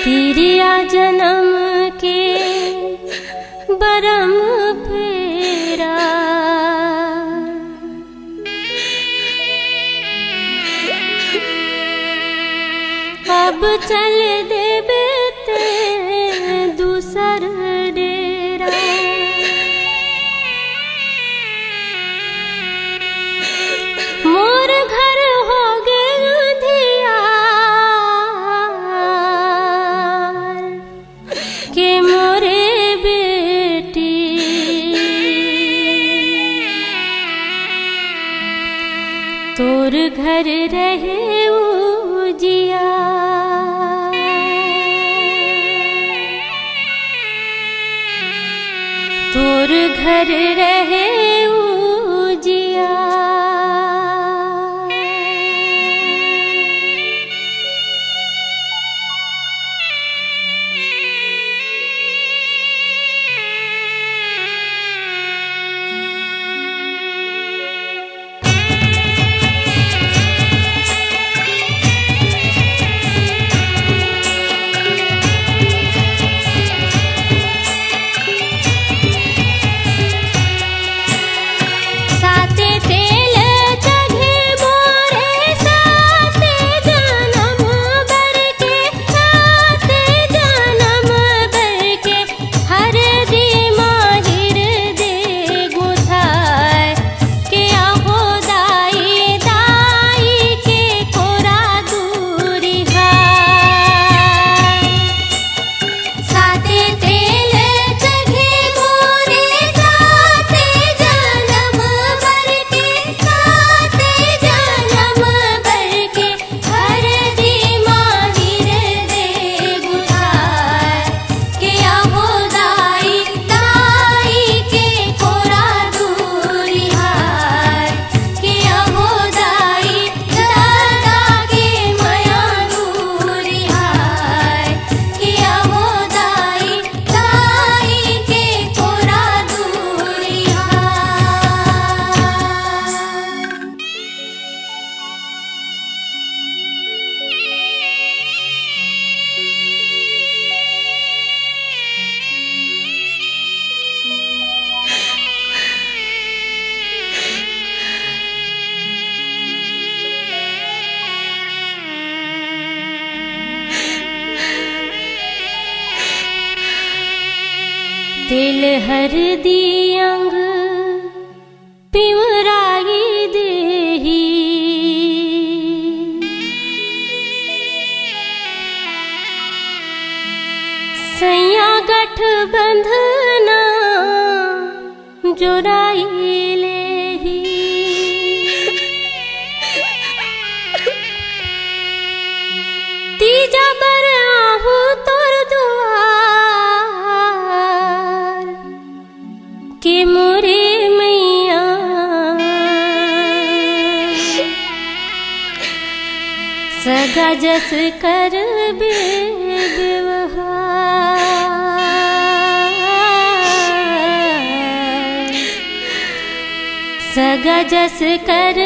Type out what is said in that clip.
तिरिया जन्म के बरम फेरा, अब चल देबे ते दूसर डेरा। मोर घर हो गेल धियार के मोरे बेटी, तोर घर रहे उजिया, तोर घर रहे उजिया। तिल हरदी अंग पिवराई देही, सैया गठ बंधना जोड़ाई लेही। तीजा बर आहू तोर दुआर के मोरे मैया, सगा जस कर व्यवहार, सगा जस कर